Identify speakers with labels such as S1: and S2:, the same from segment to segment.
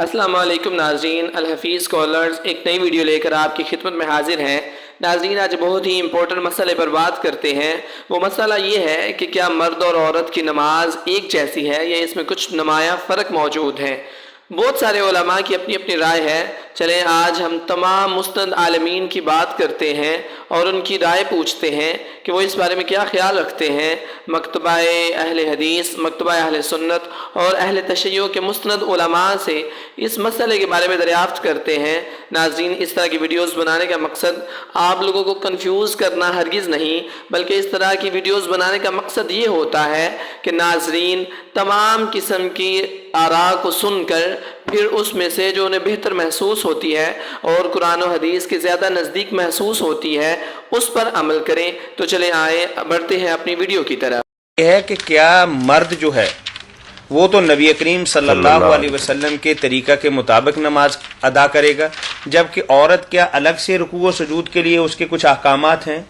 S1: السلام علیکم ناظرین، الحفیظ اسکالرز ایک نئی ویڈیو لے کر آپ کی خدمت میں حاضر ہیں۔ ناظرین، آج بہت ہی امپورٹنٹ مسئلے پر بات کرتے ہیں۔ وہ مسئلہ یہ ہے کہ کیا مرد اور عورت کی نماز ایک جیسی ہے یا اس میں کچھ نمایاں فرق موجود ہے؟ بہت سارے علماء کی اپنی اپنی رائے ہے۔ چلیں آج ہم تمام مستند عالمین کی بات کرتے ہیں اور ان کی رائے پوچھتے ہیں کہ وہ اس بارے میں کیا خیال رکھتے ہیں۔ مکتبہ اہل حدیث، مکتبہ اہل سنت اور اہل تشیع کے مستند علماء سے اس مسئلے کے بارے میں دریافت کرتے ہیں۔ ناظرین، اس طرح کی ویڈیوز بنانے کا مقصد آپ لوگوں کو کنفیوز کرنا ہرگز نہیں، بلکہ اس طرح کی ویڈیوز بنانے کا مقصد یہ ہوتا ہے کہ ناظرین تمام قسم کی آراء کو سن کر پھر اس میں سے جو انہیں بہتر محسوس ہوتی ہے اور قرآن و حدیث کے زیادہ نزدیک محسوس ہوتی ہے اس پر عمل کریں۔ تو چلیں آئے بڑھتے ہیں اپنی ویڈیو کی طرف۔
S2: یہ ہے کہ کیا مرد جو ہے وہ تو نبی کریم صلی اللہ علیہ وسلم کے طریقہ کے مطابق نماز ادا کرے گا، جبکہ عورت کیا الگ سے رکوع و سجود کے لیے اس کے کچھ احکامات ہیں؟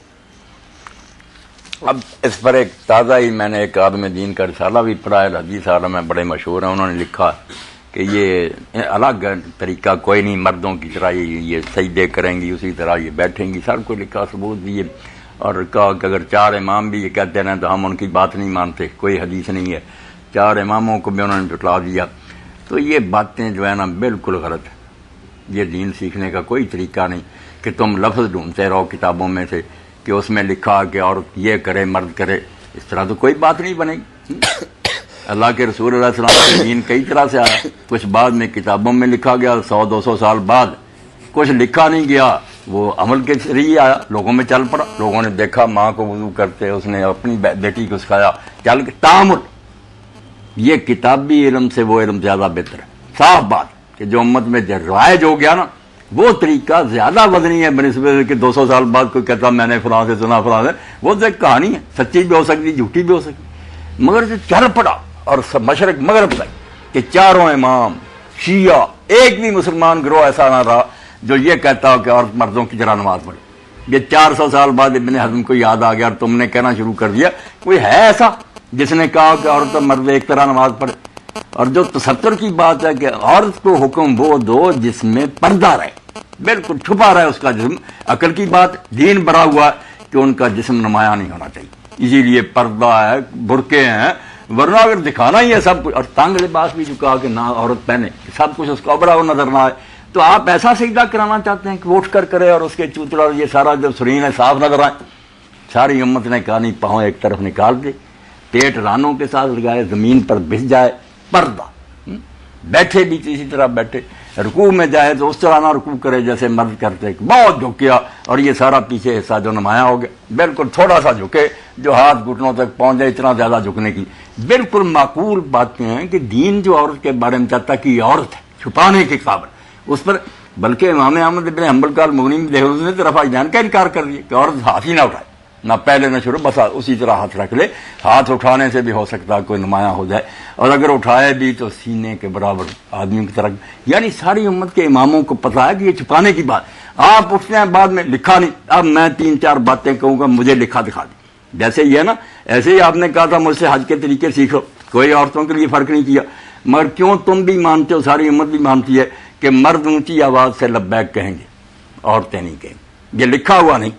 S3: اب اس پر ایک تازہ ہی میں نے ایک عالم دین کا رسالہ بھی پڑھا ہے، حدیث عالم میں بڑے مشہور ہیں، انہوں نے لکھا کہ یہ الگ طریقہ کوئی نہیں، مردوں کی طرح یہ سجدے کریں گی، اسی طرح یہ بیٹھیں گی، سب کو لکھا ثبوت دیے، اور کہا کہ اگر چار امام بھی یہ کہتے رہیں تو ہم ان کی بات نہیں مانتے، کوئی حدیث نہیں ہے، چار اماموں کو بھی انہوں نے جھٹلا دیا۔ تو یہ باتیں جو ہے نا بالکل غلط ہے، یہ دین سیکھنے کا کوئی طریقہ نہیں کہ تم لفظ ڈھونڈتے رہو کتابوں میں سے کہ اس میں لکھا کہ عورت یہ کرے مرد کرے، اس طرح تو کوئی بات نہیں بنے گی۔ اللہ کے رسول علیہ السلام کا دین کئی طرح سے آیا، کچھ بعد میں کتابوں میں لکھا گیا، 100-200 سال بعد کچھ لکھا نہیں گیا، وہ عمل کے ذریعے آیا، لوگوں میں چل پڑا، لوگوں نے دیکھا ماں کو وضو کرتے، اس نے اپنی بیٹی کو سکھایا، چل کے تعامل۔ یہ کتابی علم سے وہ علم زیادہ بہتر ہے، صاف بات کہ جو امت میں رائج ہو گیا نا وہ طریقہ زیادہ وزنی ہے بنسبت کہ 200 سال بعد کوئی کہتا میں نے فلاں سے سنا فلاں سے، وہ تو ایک کہانی ہے، سچی بھی ہو سکتی جھوٹی بھی ہو سکتی، مگر جو چل پڑا اور مشرق مغرب تک کہ چاروں امام شیعہ ایک بھی مسلمان گروہ ایسا نہ رہا جو یہ کہتا ہو کہ عورت مردوں کی طرح نماز پڑھے۔ یہ 400 سال بعد ابن حزم کو یاد آ گیا اور تم نے کہنا شروع کر دیا، کوئی ہے ایسا جس نے کہا کہ عورت اور مرد ایک طرح نماز پڑھے؟ اور جو تستر کی بات ہے کہ عورت کو حکم وہ دو جس میں پردہ رہے، بالکل چھپا رہے اس کا جسم، عقل کی بات، دین بڑا ہوا ہے کہ ان کا جسم نمایاں نہیں ہونا چاہیے، اسی لیے پردہ ہے، برقعے ہیں، ورنہ اگر دکھانا ہی ہے سب کچھ، اور تنگ لباس بھی جو کہا کہ نہ عورت پہنے، سب کچھ اس کا بڑا ہو نظر نہ آئے، تو آپ ایسا سجدہ کرانا چاہتے ہیں کہ وہ اٹھ کر کرے اور اس کے چوتڑا یہ سارا جو سرین ہے صاف نظر آئے؟ ساری امت نے کہا نہیں، پاؤں ایک طرف نکال دے، پیٹ رانوں کے ساتھ لگائے، زمین پر بچھ جائے، پردہ، بیٹھے بھی اسی طرھ بیٹھے، رکوع میں جائے تو اس طرح نہ رکوع کرے جیسے مرد کرتے، بہت جھکیا اور یہ سارا پیچھے حصہ جو نمایاں ہو گیا، بالکل تھوڑا سا جھکے جو ہاتھ گھٹنوں تک پہنچ جائے، اتنا زیادہ جھکنے کی بالکل معقول باتیں ہیں کہ دین جو عورت کے بارے میں چاہتا کہ یہ عورت ہے چھپانے کے قابل، اس پر بلکہ امام احمد بن حنبل کا المغنی میں دیکھو اس نے رفع یدین کا انکار کر دیا کہ عورت ہاتھ ہی نہ اٹھائے، نہ پہلے نہ شروع، بس اسی طرح ہاتھ رکھ لے، ہاتھ اٹھانے سے بھی ہو سکتا ہے کوئی نمایاں ہو جائے، اور اگر اٹھائے بھی تو سینے کے برابر آدمیوں کی طرح، یعنی ساری امت کے اماموں کو پتا ہے کہ یہ چھپانے کی بات، آپ اٹھتے ہیں بعد میں لکھا نہیں، اب میں 3-4 باتیں کہوں گا، مجھے لکھا دکھا دیں، جیسے یہ ہے نا، ایسے ہی آپ نے کہا تھا مجھ سے حج کے طریقے سیکھو، کوئی عورتوں کے لیے فرق نہیں کیا، مگر کیوں تم بھی مانتے ہو، ساری امت بھی مانتی ہے کہ مرد اونچی آواز سے لبیک کہیں گے، عورتیں نہیں کہیں گے، یہ لکھا ہوا نہیں،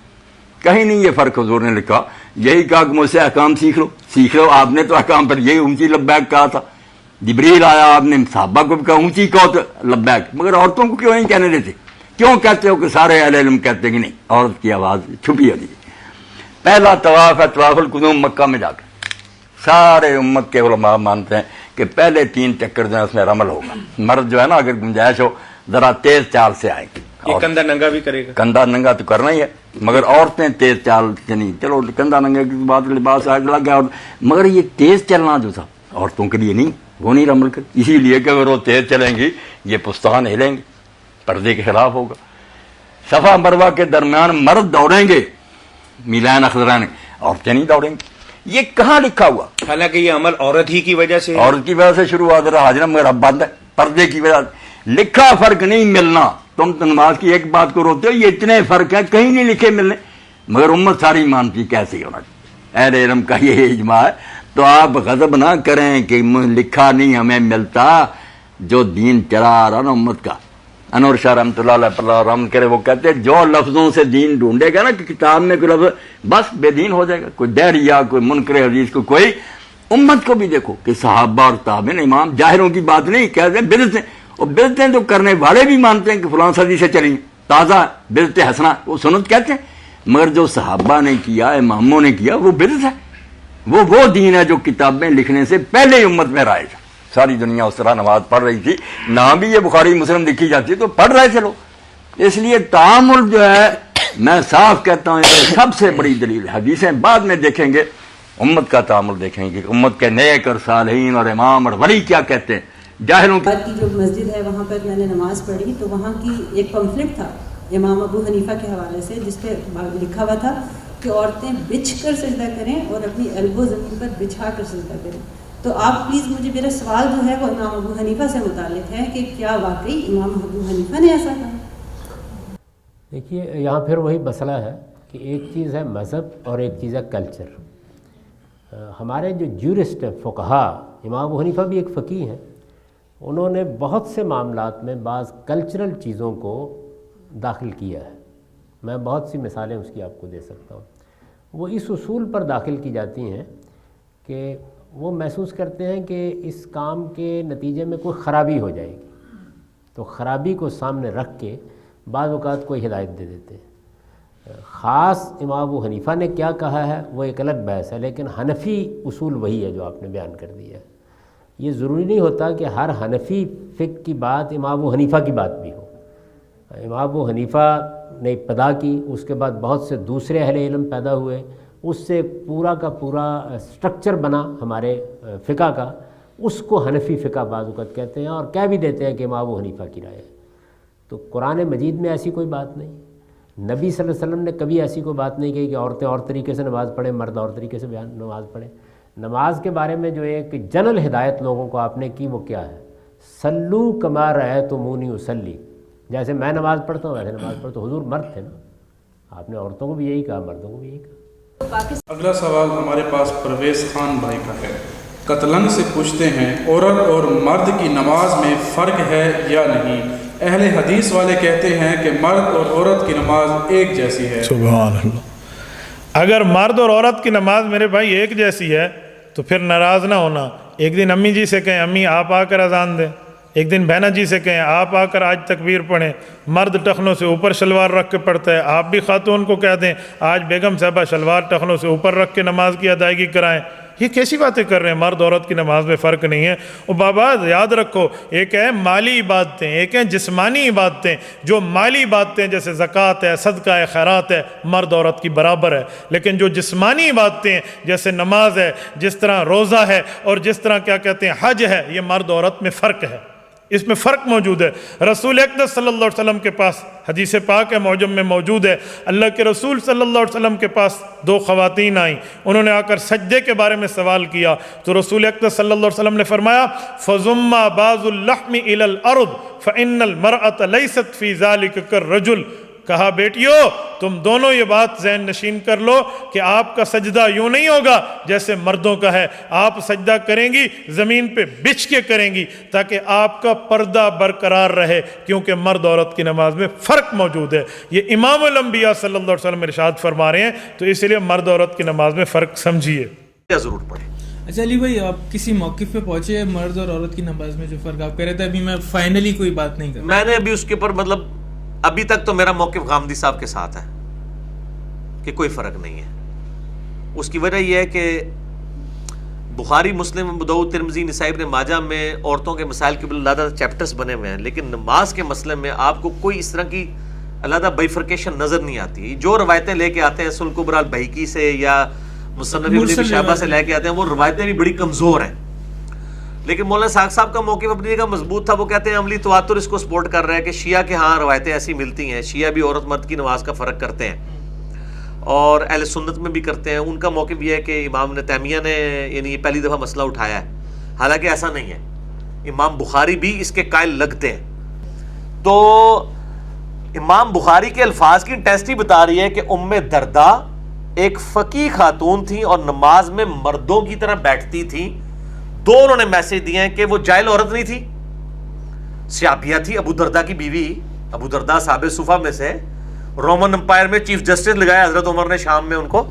S3: کہیں نہیں یہ فرق حضور نے لکھا، یہی کہا کہ مجھ سے احکام سیکھ لو، آپ نے تو احکام پر یہی اونچی لبیک کہا تھا، جبریل آیا آپ نے صحابہ کو بھی کہا اونچی کہو تو لبیک، مگر عورتوں کو کیوں نہیں کہنے دیتے؟ کیوں کہتے ہو کہ سارے اہل علم کہتے ہیں کہ نہیں عورت کی آواز چھپی ہوتی ہے؟ پہلا طواف ہے طواف القدوم، مکہ میں جا کر سارے امت کے علماء مانتے ہیں کہ پہلے 3 چکر جو ہے اس میں رمل ہوگا، مرد جو ہے نا اگر گنجائش ہو ذرا تیز چال سے آئے گی،
S2: یہ کندھا ننگا بھی کرے گا،
S3: کندھا ننگا تو کرنا ہی ہے، مگر عورتیں تیز چال سے نہیں، چلو کندھا ننگا کی بات لباس آگ لگ گیا، مگر یہ تیز چلنا جو تھا عورتوں کے لیے نہیں، وہ نہیں رمل کر، اسی لیے کہ اگر وہ تیز چلیں گی یہ پستان ہلیں گے، پردے کے خلاف ہوگا۔ صفا مروہ کے درمیان مرد دوڑیں گے میلان اخضران، عورتیں نہیں دوڑیں گی، یہ کہاں لکھا ہوا؟
S2: حالانکہ یہ عمل عورت ہی کی وجہ سے،
S3: عورت کی وجہ سے شروع ہوا تھا، حاضر مگر اب بند ہے، پردے کی وجہ سے لکھا فرق نہیں ملنا، تم نماز کی ایک بات کو روتے ہو، یہ اتنے فرق ہیں کہیں نہیں لکھے ملنے، مگر امت ساری مانتی کیسے ہی ہونا چاہیے، اہل علم کا یہ اجماع ہے، تو آپ غضب نہ کریں کہ لکھا نہیں ہمیں ملتا، جو دین چلا آ رہا نا امت کا، انور شاہ رحمۃ اللہ علیہ پر رحم کرے، وہ کہتے ہیں جو لفظوں سے دین ڈھونڈے گا نا کہ کتاب میں کوئی لفظ، بس بے دین ہو جائے گا. کوئی دہریہ، کوئی منکر حدیث کو، کوئی امت کو بھی دیکھو کہ صحابہ اور تابعین امام جاہروں کی بات نہیں کہتے ہیں بدعتیں، اور بدعتیں تو کرنے والے بھی مانتے ہیں کہ فلاں صدی سے چلی تازہ بدعت حسنہ، وہ سنت کہتے ہیں، مگر جو صحابہ نے کیا، اماموں نے کیا، وہ بدعت ہے. وہ دین ہے جو کتابیں لکھنے سے پہلے ہی امت میں رائج ہے. ساری دنیا اس طرح نماز پڑھ رہی تھی، نہ بھی یہ بخاری مسلم لکھی جاتی تو پڑھ رہے تھے لوگ. اس لیے تعامل جو ہے، میں صاف کہتا ہوں یہ سب سے بڑی دلیل ہے. حدیثیں بعد میں دیکھیں گے، امت کا تعامل دیکھیں گے، امت کے نیک اور صالحین اور امام اور ولی کیا کہتے ہیں. جاہلوں
S4: کی جو مسجد ہے وہاں پر میں نے نماز پڑھی تو وہاں کی ایک پمفلٹ تھا امام ابو حنیفہ کے حوالے سے، جس پہ لکھا ہوا تھا کہ عورتیں بچھ کر سجدہ کریں اور اپنی ایلبو زمین پر بچھا کر سجدہ کریں. تو آپ پلیز مجھے، میرا سوال جو ہے وہ امام ابو حنیفہ سے متعلق ہے کہ کیا واقعی امام ابو حنیفہ نے ایسا کہا؟
S5: دیکھیے یہاں پھر وہی مسئلہ ہے کہ ایک چیز ہے مذہب اور ایک چیز ہے کلچر. ہمارے جو جورسٹ ہیں، فقہا، امام ابو حنیفہ بھی ایک فقیہ ہیں، انہوں نے بہت سے معاملات میں بعض کلچرل چیزوں کو داخل کیا ہے. میں بہت سی مثالیں اس کی آپ کو دے سکتا ہوں. وہ اس اصول پر داخل کی جاتی ہیں کہ وہ محسوس کرتے ہیں کہ اس کام کے نتیجے میں کوئی خرابی ہو جائے گی، تو خرابی کو سامنے رکھ کے بعض اوقات کوئی ہدایت دے دیتے ہیں. خاص امام ابو حنیفہ نے کیا کہا ہے وہ ایک الگ بحث ہے، لیکن حنفی اصول وہی ہے جو آپ نے بیان کر دیا ہے. یہ ضروری نہیں ہوتا کہ ہر حنفی فقہ کی بات امام ابو حنیفہ کی بات بھی ہو. امام ابو حنیفہ نے ابتدا کی، اس کے بعد بہت سے دوسرے اہل علم پیدا ہوئے، اس سے پورا کا پورا سٹرکچر بنا ہمارے فقہ کا، اس کو حنفی فقہ بعض اوقات کہتے ہیں، اور کہہ بھی دیتے ہیں کہ امام ابو حنیفہ کی رائے ہے. تو قرآن مجید میں ایسی کوئی بات نہیں، نبی صلی اللہ علیہ وسلم نے کبھی ایسی کوئی بات نہیں کہی کہ عورتیں اور طریقے سے نماز پڑھیں، مرد اور طریقے سے نماز پڑھیں. نماز کے بارے میں جو ایک جنرل ہدایت لوگوں کو آپ نے کی وہ کیا ہے؟ صلو کما رأیتمونی اصلی، جیسے میں نماز پڑھتا ہوں ویسے نماز پڑھتا ہوں. حضور مرد تھے نا، آپ نے عورتوں کو بھی یہی کہا، مردوں کو بھی یہی کہا.
S6: اگلا سوال ہمارے پاس پرویز خان بھائی کا ہے. قتلنگ سے پوچھتے ہیں عورت اور مرد کی نماز میں فرق ہے یا نہیں؟ اہل حدیث والے کہتے ہیں کہ مرد اور عورت کی نماز ایک جیسی ہے.
S7: سبحان اللہ. اگر مرد اور عورت کی نماز میرے بھائی ایک جیسی ہے تو پھر ناراض نہ ہونا. ایک دن امی جی سے کہیں امی آپ آ کر اذان دیں، ایک دن بہنا جی سے کہیں آپ آ کر آج تکبیر پڑھیں. مرد ٹخنوں سے اوپر شلوار رکھ کے پڑھتا ہے، آپ بھی خاتون کو کہہ دیں آج بیگم صاحبہ شلوار ٹخنوں سے اوپر رکھ کے نماز کی ادائیگی کرائیں. یہ کیسی باتیں کر رہے ہیں؟ مرد عورت کی نماز میں فرق نہیں ہے. اور بابا یاد رکھو، ایک ہے مالی عبادتیں، ایک ہیں جسمانی عبادتیں. جو مالی عبادتیں جیسے زکوٰۃ ہے، صدقہ ہے، خیرات ہے، مرد عورت کی برابر ہے. لیکن جو جسمانی عبادتیں جیسے نماز ہے، جس طرح روزہ ہے، اور جس طرح کیا کہتے ہیں حج ہے، یہ مرد عورت میں فرق ہے، اس میں فرق موجود ہے. رسول اقدس صلی اللہ علیہ وسلم کے پاس حدیث پاک ہے، معجم میں موجود ہے، اللہ کے رسول صلی اللہ علیہ وسلم کے پاس دو خواتین آئیں. انہوں نے آ کر سجدے کے بارے میں سوال کیا تو رسول اقدس صلی اللہ علیہ وسلم نے فرمایا فَضُمَّ بَعْضُ اللَّحْمِ إِلَى الْأَرْضِ فَإِنَّ الْمَرْأَةَ لَيْسَتْ فِي ذَلِكَ كَالرَّجُلِ. کہا بیٹیو تم دونوں یہ بات ذہن نشین کر لو کہ آپ کا سجدہ یوں نہیں ہوگا جیسے مردوں کا ہے. آپ سجدہ کریں گی زمین پہ بچھ کے کریں گی تاکہ آپ کا پردہ برقرار رہے، کیونکہ مرد عورت کی نماز میں فرق موجود ہے. یہ امام الانبیاء صلی اللہ علیہ وسلم ارشاد فرما رہے ہیں، تو اس لیے مرد عورت کی نماز میں فرق سمجھیے.
S8: کیا ضرور پڑے.
S9: اچھا علی بھائی، آپ کسی موقف پہ پہنچے مرد اور عورت کی نماز میں جو فرق آپ کہہ رہے تھے، ابھی میں فائنلی کوئی بات نہیں کر،
S8: میں نے ابھی اس کے اوپر مطلب ابھی تک تو میرا موقف غامدی صاحب کے ساتھ ہے کہ کوئی فرق نہیں ہے. اس کی وجہ یہ ہے کہ بخاری، مسلم، ابو داؤد، ترمذی، نسائی، ابن ماجہ میں عورتوں کے مسائل کے علیحدہ چیپٹرز بنے ہوئے ہیں، لیکن نماز کے مسئلے میں آپ کو کوئی اس طرح کی علیحدہ بائیفرکیشن نظر نہیں آتی. جو روایتیں لے کے آتے ہیں سنن کبریٰ البیہقی سے یا مصنف ابن ابی شیبہ سے لے کے آتے ہیں، وہ روایتیں بھی بڑی کمزور ہیں. لیکن مولانا ساق صاحب کا موقف اپنی جگہ مضبوط تھا. وہ کہتے ہیں عملی تواتر اس کو سپورٹ کر رہا ہے کہ شیعہ کے ہاں روایتیں ایسی ملتی ہیں، شیعہ بھی عورت مرد کی نماز کا فرق کرتے ہیں اور اہل سنت میں بھی کرتے ہیں. ان کا موقف یہ ہے کہ امام ابن تیمیہ نے یعنی یہ پہلی دفعہ مسئلہ اٹھایا ہے، حالانکہ ایسا نہیں ہے. امام بخاری بھی اس کے قائل لگتے ہیں. تو امام بخاری کے الفاظ کی انٹینسٹی بتا رہی ہے کہ ام دردہ ایک فقیہ خاتون تھی اور نماز میں مردوں کی طرح بیٹھتی تھی. دو انہوں نے میسج دیے ہیں کہ وہ جاہل عورت نہیں تھی، صحابیہ تھی، ابو دردہ کی بیوی، ابو دردہ صحابہ صفہ میں سے، رومن امپائر میں چیف جسٹس لگایا حضرت عمر نے شام میں ان کو،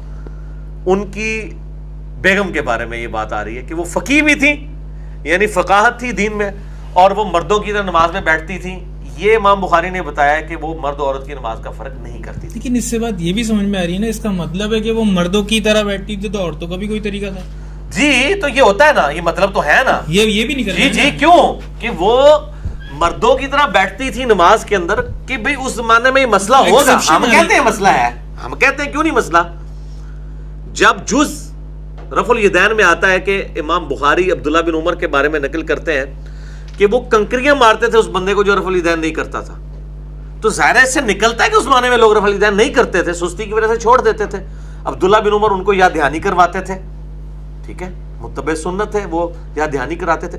S8: ان کی بیگم کے بارے میں یہ بات آ رہی ہے کہ وہ فقیہ بھی تھی، یعنی فقاہت تھی دین میں، اور وہ مردوں کی طرح نماز میں بیٹھتی تھیں. یہ امام بخاری نے بتایا کہ وہ مرد اور عورت کی نماز کا فرق نہیں کرتی تھی.
S9: لیکن اس سے بات یہ بھی سمجھ میں آ رہی ہے نا، اس کا مطلب ہے کہ وہ مردوں کی طرح بیٹھتی تھی تو عورتوں کا بھی کوئی طریقہ تھا.
S8: جی تو یہ ہوتا ہے نا، یہ مطلب تو ہے نا،
S9: یہ بھی نہیں کرنا.
S8: جی کیوں کہ وہ مردوں کی طرح بیٹھتی تھی نماز کے اندر، کہ بھئی اس زمانے میں یہ مسئلہ ہوگا. ہم کہتے ہیں مسئلہ ہے، ہم کہتے ہیں کیوں نہیں مسئلہ. جب جز رفع الیدین میں آتا ہے کہ امام بخاری عبداللہ بن عمر کے بارے میں نقل کرتے ہیں کہ وہ کنکریاں مارتے تھے اس بندے کو جو رفع الیدین نہیں کرتا تھا، تو ظاہر ہے اس سے نکلتا ہے کہ اس زمانے میں لوگ رفع الیدین نہیں کرتے تھے، سستی کی وجہ سے چھوڑ دیتے تھے. عبداللہ بن عمر ان کو یاد دہانی کرواتے تھے، ٹھیک ہے، متبع سنت ہے، وہ یاد دہانی کراتے تھے.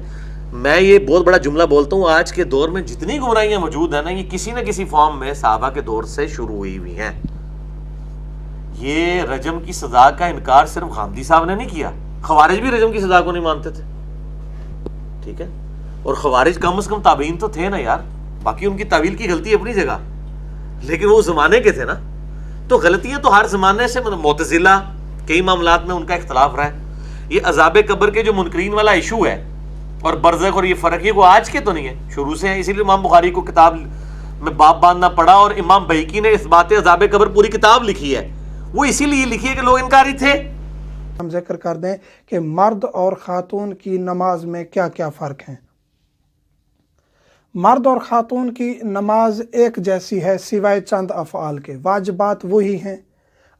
S8: میں یہ بہت بڑا جملہ بولتا ہوں، آج کے دور میں جتنی گمراہیاں موجود ہیں نا، یہ کسی نہ کسی فارم میں صحابہ کے دور سے شروع ہوئی ہیں. یہ رجم کی سزا کا انکار صرف غامدی صاحب نے نہیں کیا، خوارج بھی رجم کی سزا کو نہیں مانتے تھے، ٹھیک ہے. اور خوارج کم از کم تابعین تو تھے نا یار، باقی ان کی تعویل کی غلطی اپنی جگہ، لیکن وہ زمانے کے تھے نا. تو غلطیاں تو ہر زمانے سے، معتزلہ کئی معاملات میں ان کا اختلاف رہا ہے. یہ عذاب قبر کے جو منکرین والا ایشو ہے اور برزخ اور یہ فرق، یہ کو آج کے تو نہیں ہے، شروع سے ہیں. اسی لیے امام بخاری کو کتاب میں باب باندھنا پڑا، اور امام بہقی نے اس بات عذاب قبر پوری کتاب لکھی ہے. وہ اسی لیے لکھی ہے کہ لوگ انکاری تھے.
S10: ہم ذکر کر دیں کہ مرد اور خاتون کی نماز میں کیا کیا فرق ہیں. مرد اور خاتون کی نماز ایک جیسی ہے سوائے چند افعال کے. واجبات وہی ہیں،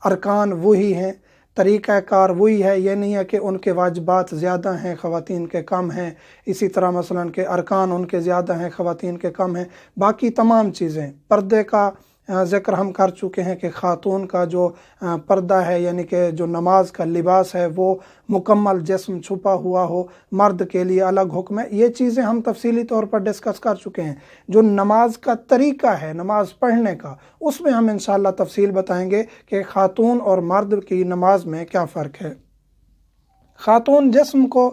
S10: ارکان وہی ہیں، طریقہ کار وہی ہے. یہ نہیں ہے کہ ان کے واجبات زیادہ ہیں خواتین کے کم ہیں، اسی طرح مثلا کہ ارکان ان کے زیادہ ہیں خواتین کے کم ہیں. باقی تمام چیزیں، پردے کا ذکر ہم کر چکے ہیں کہ خاتون کا جو پردہ ہے، یعنی کہ جو نماز کا لباس ہے، وہ مکمل جسم چھپا ہوا ہو. مرد کے لیے الگ حکم ہے. یہ چیزیں ہم تفصیلی طور پر ڈسکس کر چکے ہیں. جو نماز کا طریقہ ہے نماز پڑھنے کا، اس میں ہم انشاءاللہ تفصیل بتائیں گے کہ خاتون اور مرد کی نماز میں کیا فرق ہے. خاتون جسم کو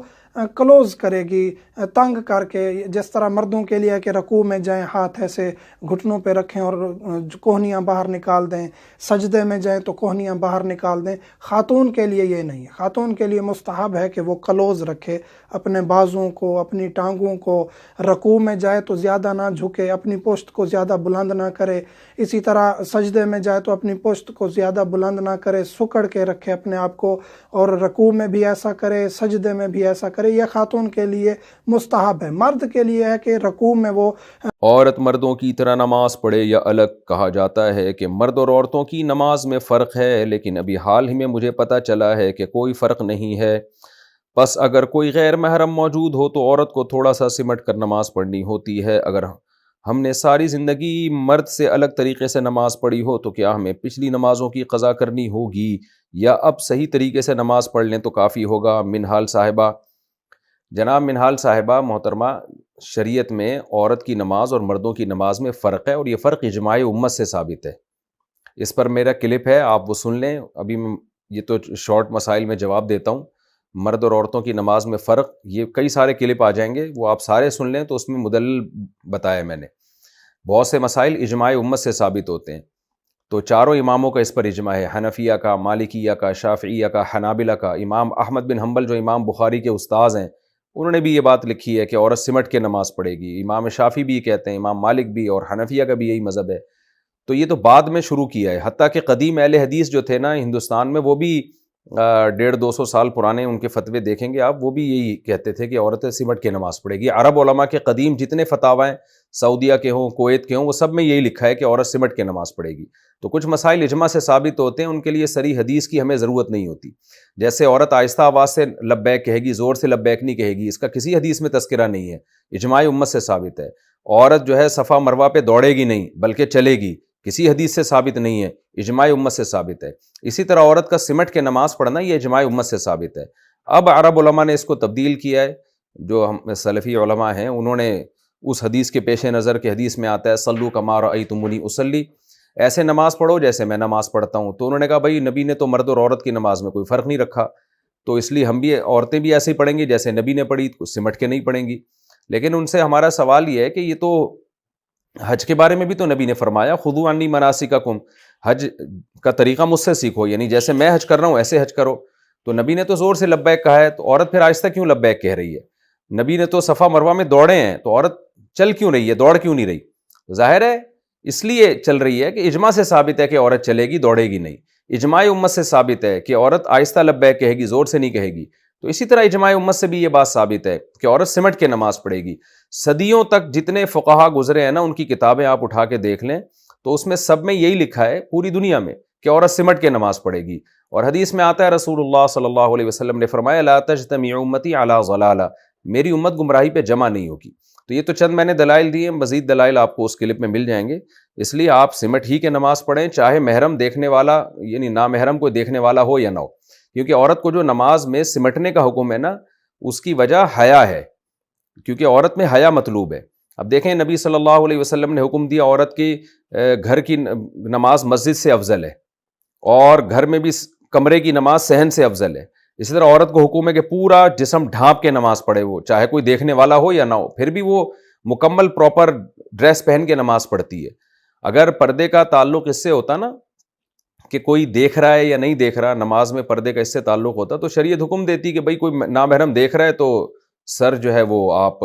S10: کلوز کرے گی تنگ کر کے، جس طرح مردوں کے لیے کہ رکوع میں جائیں ہاتھ ایسے گھٹنوں پہ رکھیں اور کوہنیاں باہر نکال دیں، سجدے میں جائیں تو کوہنیاں باہر نکال دیں. خاتون کے لیے یہ نہیں ہے. خاتون کے لیے مستحب ہے کہ وہ کلوز رکھے اپنے بازوں کو، اپنی ٹانگوں کو. رکوع میں جائے تو زیادہ نہ جھکے، اپنی پشت کو زیادہ بلند نہ کرے. اسی طرح سجدے میں جائے تو اپنی پشت کو زیادہ بلند نہ کرے، سکڑ کے رکھے اپنے آپ کو، اور رکوع میں بھی ایسا کرے، سجدے میں بھی ایسا کرے. یہ خاتون کے لیے مستحب ہے. مرد کے لیے ہے کہ رکوع میں وہ
S11: عورت مردوں کی طرح نماز پڑھے یا الگ. کہا جاتا ہے کہ مرد اور عورتوں کی نماز میں فرق ہے، لیکن ابھی حال ہی میں مجھے پتہ چلا ہے کہ کوئی فرق نہیں ہے. بس اگر کوئی غیر محرم موجود ہو تو عورت کو تھوڑا سا سمٹ کر نماز پڑھنی ہوتی ہے. اگر ہم نے ساری زندگی مرد سے الگ طریقے سے نماز پڑھی ہو تو کیا ہمیں پچھلی نمازوں کی قضا کرنی ہوگی، یا اب صحیح طریقے سے نماز پڑھ لیں تو کافی ہوگا؟ منہال صاحبہ. جناب منہال صاحبہ محترمہ، شریعت میں عورت کی نماز اور مردوں کی نماز میں فرق ہے، اور یہ فرق اجماع امت سے ثابت ہے. اس پر میرا کلپ ہے، آپ وہ سن لیں. ابھی میں یہ تو شارٹ مسائل میں جواب دیتا ہوں. مرد اور عورتوں کی نماز میں فرق، یہ کئی سارے کلپ آ جائیں گے، وہ آپ سارے سن لیں تو اس میں مدلل بتایا میں نے. بہت سے مسائل اجماع امت سے ثابت ہوتے ہیں. تو چاروں اماموں کا اس پر اجماع ہے، حنفیہ کا، مالکیہ کا، شافعیہ کا، حنابلہ کا. امام احمد بن حنبل جو امام بخاری کے استاذ ہیں، انہوں نے بھی یہ بات لکھی ہے کہ عورت سمٹ کے نماز پڑھے گی. امام شافعی بھی کہتے ہیں، امام مالک بھی، اور حنفیہ کا بھی یہی مذہب ہے. تو یہ تو بعد میں شروع کیا ہے. حتیٰ کہ قدیم اہل حدیث جو تھے نا ہندوستان میں، وہ بھی 150-200 سال پرانے ان کے فتوے دیکھیں گے آپ، وہ بھی یہی کہتے تھے کہ عورتیں سمٹ کے نماز پڑھے گی. عرب علماء کے قدیم جتنے فتاوی ہیں، سعودیہ کے ہوں، کویت کے ہوں، وہ سب میں یہی لکھا ہے کہ عورت سمٹ کے نماز پڑھے گی. تو کچھ مسائل اجماع سے ثابت ہوتے ہیں، ان کے لیے صریح حدیث کی ہمیں ضرورت نہیں ہوتی. جیسے عورت آہستہ آواز سے لبیک کہے گی، زور سے لبیک نہیں کہے گی، اس کا کسی حدیث میں تذکرہ نہیں ہے، اجماع امت سے ثابت ہے. عورت جو ہے صفا مروہ پہ دوڑے گی نہیں بلکہ چلے گی، کسی حدیث سے ثابت نہیں ہے، اجماع امت سے ثابت ہے. اسی طرح عورت کا سمٹ کے نماز پڑھنا یہ اجماع امت سے ثابت ہے. اب عرب علماء نے اس کو تبدیل کیا ہے. جو ہم سلفی علماء ہیں انہوں نے اس حدیث کے پیش نظر کے حدیث میں آتا ہے صلو کما رأیتمونی اصلی، ایسے نماز پڑھو جیسے میں نماز پڑھتا ہوں. تو انہوں نے کہا بھائی نبی نے تو مرد اور عورت کی نماز میں کوئی فرق نہیں رکھا، تو اس لیے ہم بھی عورتیں بھی ایسے ہی پڑھیں گی جیسے نبی نے پڑھی، سمٹ کے نہیں پڑھیں گی. لیکن ان سے ہمارا سوال یہ ہے کہ یہ تو حج کے بارے میں بھی تو نبی نے فرمایا خذوا عنی مناسککم، حج کا طریقہ مجھ سے سیکھو، یعنی جیسے میں حج کر رہا ہوں ایسے حج کرو. تو نبی نے تو زور سے لبیک کہا ہے، تو عورت پھر آہستہ کیوں لبیک کہہ رہی ہے؟ نبی نے تو صفا مروہ میں دوڑے ہیں، تو عورت چل کیوں رہی ہے، دوڑ کیوں نہیں رہی؟ ظاہر ہے اس لیے چل رہی ہے کہ اجماع سے ثابت ہے کہ عورت چلے گی دوڑے گی نہیں. اجماع امت سے ثابت ہے کہ عورت آہستہ لبیک کہے گی، زور سے نہیں کہے گی. تو اسی طرح اجماع امت سے بھی یہ بات ثابت ہے کہ عورت سمٹ کے نماز پڑھے گی. صدیوں تک جتنے فقہا گزرے ہیں نا، ان کی کتابیں آپ اٹھا کے دیکھ لیں تو اس میں سب میں یہی لکھا ہے پوری دنیا میں کہ عورت سمٹ کے نماز پڑھے گی. اور حدیث میں آتا ہے رسول اللہ صلی اللہ علیہ وسلم نے فرمایا لا تجتمع امتی علی ضلالہ، میری امت گمراہی پہ جمع نہیں ہوگی. تو یہ تو چند میں نے دلائل دیے، مزید دلائل آپ کو اس کلپ میں مل جائیں گے. اس لیے آپ سمٹ ہی کے نماز پڑھیں، چاہے محرم دیکھنے والا یعنی نامحرم کوئی دیکھنے والا ہو یا نہ ہو. کیونکہ عورت کو جو نماز میں سمٹنے کا حکم ہے نا، اس کی وجہ حیا ہے، کیونکہ عورت میں حیا مطلوب ہے. اب دیکھیں نبی صلی اللہ علیہ وسلم نے حکم دیا عورت کی گھر کی نماز مسجد سے افضل ہے، اور گھر میں بھی کمرے کی نماز صحن سے افضل ہے. اسی طرح عورت کو حکم ہے کہ پورا جسم ڈھانپ کے نماز پڑھے، وہ چاہے کوئی دیکھنے والا ہو یا نہ ہو، پھر بھی وہ مکمل پراپر ڈریس پہن کے نماز پڑھتی ہے. اگر پردے کا تعلق اس سے ہوتا نا کہ کوئی دیکھ رہا ہے یا نہیں دیکھ رہا، نماز میں پردے کا اس سے تعلق ہوتا تو شریعت حکم دیتی کہ بھئی کوئی نامحرم دیکھ رہا ہے تو سر جو ہے وہ آپ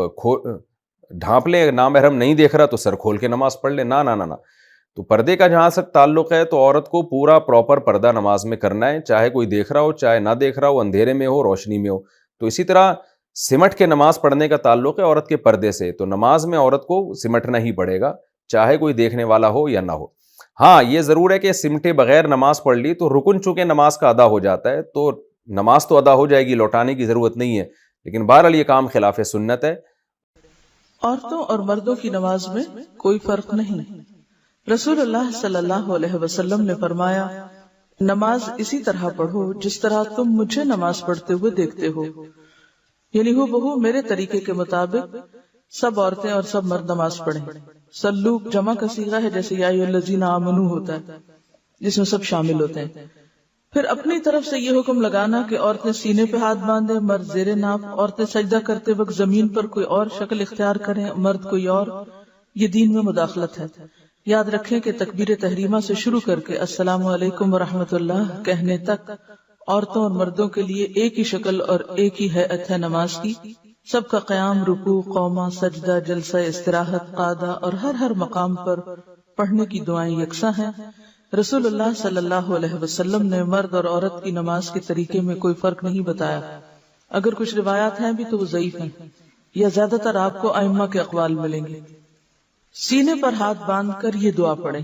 S11: ڈھانپ لیں، نامحرم نہیں دیکھ رہا تو سر کھول کے نماز پڑھ لیں. نہ. تو پردے کا جہاں تک تعلق ہے تو عورت کو پورا پراپر پردہ نماز میں کرنا ہے، چاہے کوئی دیکھ رہا ہو چاہے نہ دیکھ رہا ہو، اندھیرے میں ہو روشنی میں ہو. تو اسی طرح سمٹ کے نماز پڑھنے کا تعلق ہے عورت کے پردے سے، تو نماز میں عورت کو سمٹنا ہی پڑے گا، چاہے کوئی دیکھنے والا ہو یا نہ ہو. ہاں یہ ضرور ہے کہ سمٹے بغیر نماز پڑھ لی تو رکن چونکہ نماز کا ادا ہو جاتا ہے، تو نماز تو ادا ہو جائے گی، لوٹانے کی ضرورت نہیں ہے. لیکن بہرحال یہ کام خلاف سنت ہے.
S12: عورتوں اور مردوں کی نماز میں کوئی فرق نہیں. رسول اللہ صلی اللہ علیہ وسلم نے فرمایا نماز اسی طرح پڑھو جس طرح تم مجھے نماز پڑھتے ہوئے دیکھتے ہو، یعنی ہو بہو میرے طریقے کے مطابق سب عورتیں اور سب مرد نماز پڑھیں. سلو جمع کا صیغہ ہے، جیسے یا ایھا الذین آمنوا ہوتا ہے جس میں سب شامل ہوتے ہیں. پھر اپنی طرف سے یہ حکم لگانا کہ عورتیں سینے پہ ہاتھ باندھیں، مرد زیر ناف، عورتیں سجدہ کرتے وقت زمین پر کوئی اور شکل اختیار کریں، مرد کوئی اور، یہ دین میں مداخلت ہے. یاد رکھیں کہ تکبیر تحریمہ سے شروع کر کے السلام علیکم ورحمۃ اللہ کہنے تک عورتوں اور مردوں کے لیے ایک ہی شکل اور ایک ہی ہیئت ہے نماز کی. سب کا قیام، رکوع، قومہ، سجدہ، جلسہ استراحت، قعدہ اور ہر مقام پر پڑھنے کی دعائیں یکساں ہیں. رسول اللہ صلی اللہ علیہ وسلم نے مرد اور عورت کی نماز کے طریقے میں کوئی فرق نہیں بتایا. اگر کچھ روایات ہیں بھی تو وہ ضعیف ہیں، یا زیادہ تر آپ کو ائمہ کے اقوال ملیں گے. سینے پر ہاتھ باندھ کر یہ دعا پڑھیں.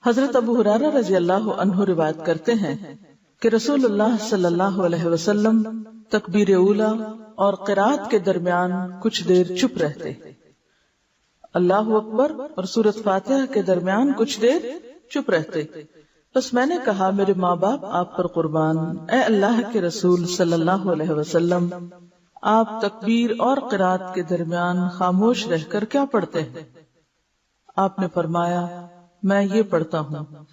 S12: حضرت ابو ہریرہ رضی اللہ عنہ روایت کرتے ہیں کہ رسول اللہ صلی اللہ علیہ وسلم تکبیر اولیٰ اور قرات کے درمیان کچھ دیر چپ رہتے، اللہ اکبر اور سورۃ فاتحہ کے درمیان کچھ دیر چپ رہتے. بس میں نے کہا میرے ماں باپ آپ پر قربان، اے اللہ کے رسول صلی اللہ علیہ وسلم، آپ تکبیر اور قرات کے درمیان خاموش رہ کر کیا پڑھتے ہیں؟ آپ نے فرمایا میں یہ پڑھتا ہوں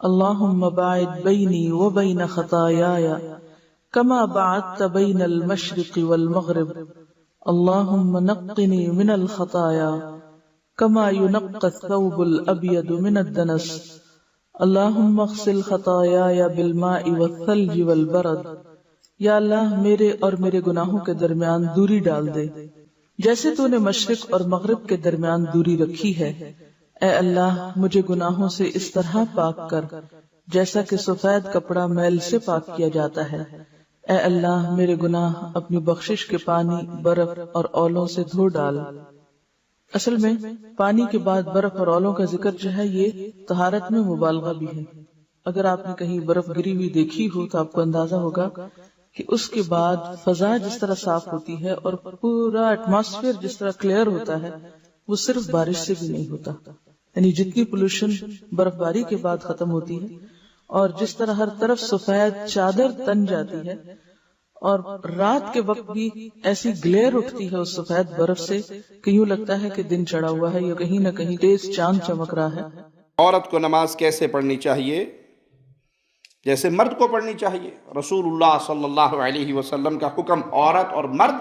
S12: اللہم باعد بینی و بین خطایایا کما بعدت بین المشرق والمغرب اللہم نقنی من الخطایا کما ینقی الثوب الابید من الدنس اللہم اغسل خطایایا بالماء والثلج والبرد. یا اللہ میرے اور میرے گناہوں کے درمیان دوری ڈال دے جیسے تو نے مشرق اور مغرب کے درمیان دوری رکھی ہے. اے اللہ مجھے گناہوں سے اس طرح پاک کر جیسا کہ سفید کپڑا میل سے پاک کیا جاتا ہے. اے اللہ میرے گناہ اپنی بخشش کے پانی، برف اور اولوں سے دھو ڈال. اصل میں پانی کے بعد برف اور اولوں کا ذکر جو ہے یہ طہارت میں مبالغہ بھی ہے. اگر آپ نے کہیں برف گری ہوئی دیکھی ہو تو آپ کو اندازہ ہوگا کہ اس کے بعد فضا جس طرح صاف ہوتی ہے اور پورا ایٹماسفیئر جس طرح کلیئر ہوتا ہے وہ صرف بارش سے بھی نہیں ہوتا. یعنی جتنی پولوشن برف باری کے بعد ختم ہوتی ہے اور جس طرح ہر طرف سفید چادر تن جاتی ہے اور رات کے وقت بھی ایسی گلیئر اٹھتی ہے اس سفید برف سے کہ یوں لگتا ہے کہ دن چڑھا ہوا ہے یا کہیں نہ کہیں تیز چاند چمک رہا ہے.
S13: عورت کو نماز کیسے پڑھنی چاہیے؟ جیسے مرد کو پڑھنی چاہیے. رسول اللہ صلی اللہ علیہ وسلم کا حکم عورت اور مرد